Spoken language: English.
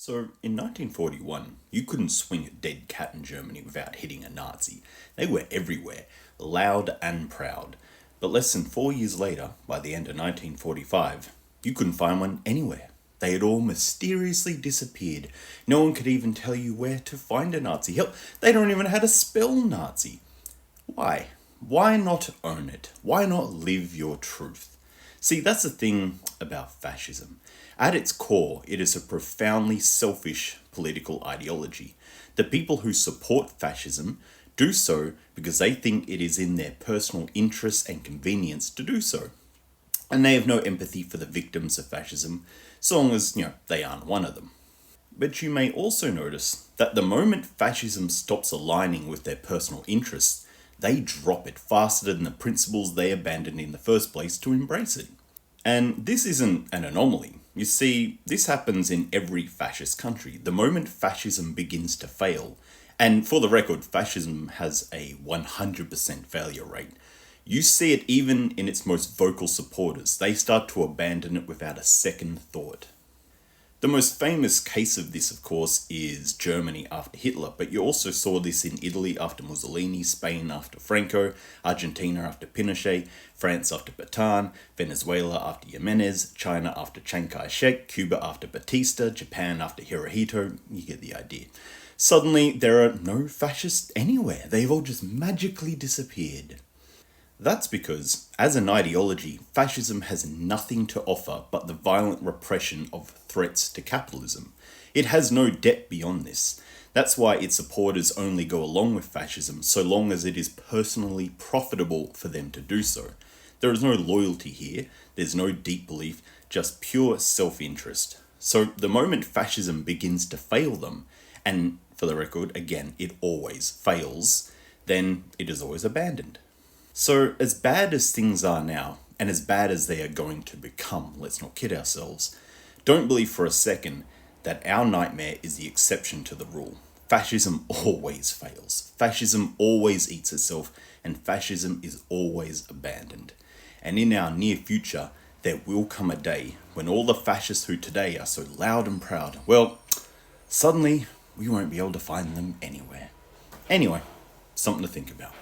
So, in 1941, you couldn't swing a dead cat in Germany without hitting a Nazi. They were everywhere, loud and proud. But less than 4 years later, by the end of 1945, you couldn't find one anywhere. They had all mysteriously disappeared. No one could even tell you where to find a Nazi. Hell, they don't even know how to spell Nazi. Why? Why not own it? Why not live your truth? See, that's the thing about fascism. At its core, it is a profoundly selfish political ideology. The people who support fascism do so because they think it is in their personal interest and convenience to do so. And they have no empathy for the victims of fascism, so long as, they aren't one of them. But you may also notice that the moment fascism stops aligning with their personal interests, they drop it faster than the principles they abandoned in the first place to embrace it. And this isn't an anomaly. You see, this happens in every fascist country. The moment fascism begins to fail, and for the record, fascism has a 100% failure rate. You see it even in its most vocal supporters. They start to abandon it without a second thought. The most famous case of this, of course, is Germany after Hitler, but you also saw this in Italy after Mussolini, Spain after Franco, Argentina after Pinochet, France after Petain, Venezuela after Jimenez, China after Chiang Kai-shek, Cuba after Batista, Japan after Hirohito. You get the idea. Suddenly, there are no fascists anywhere. They've all just magically disappeared. That's because, as an ideology, fascism has nothing to offer but the violent repression of threats to capitalism. It has no depth beyond this. That's why its supporters only go along with fascism so long as it is personally profitable for them to do so. There is no loyalty here, there's no deep belief, just pure self-interest. So the moment fascism begins to fail them, and for the record, again, it always fails, then it is always abandoned. So, as bad as things are now, and as bad as they are going to become, let's not kid ourselves, don't believe for a second that our nightmare is the exception to the rule. Fascism always fails. Fascism always eats itself, and fascism is always abandoned. And in our near future, there will come a day when all the fascists who today are so loud and proud, well, suddenly we won't be able to find them anywhere. Anyway, something to think about.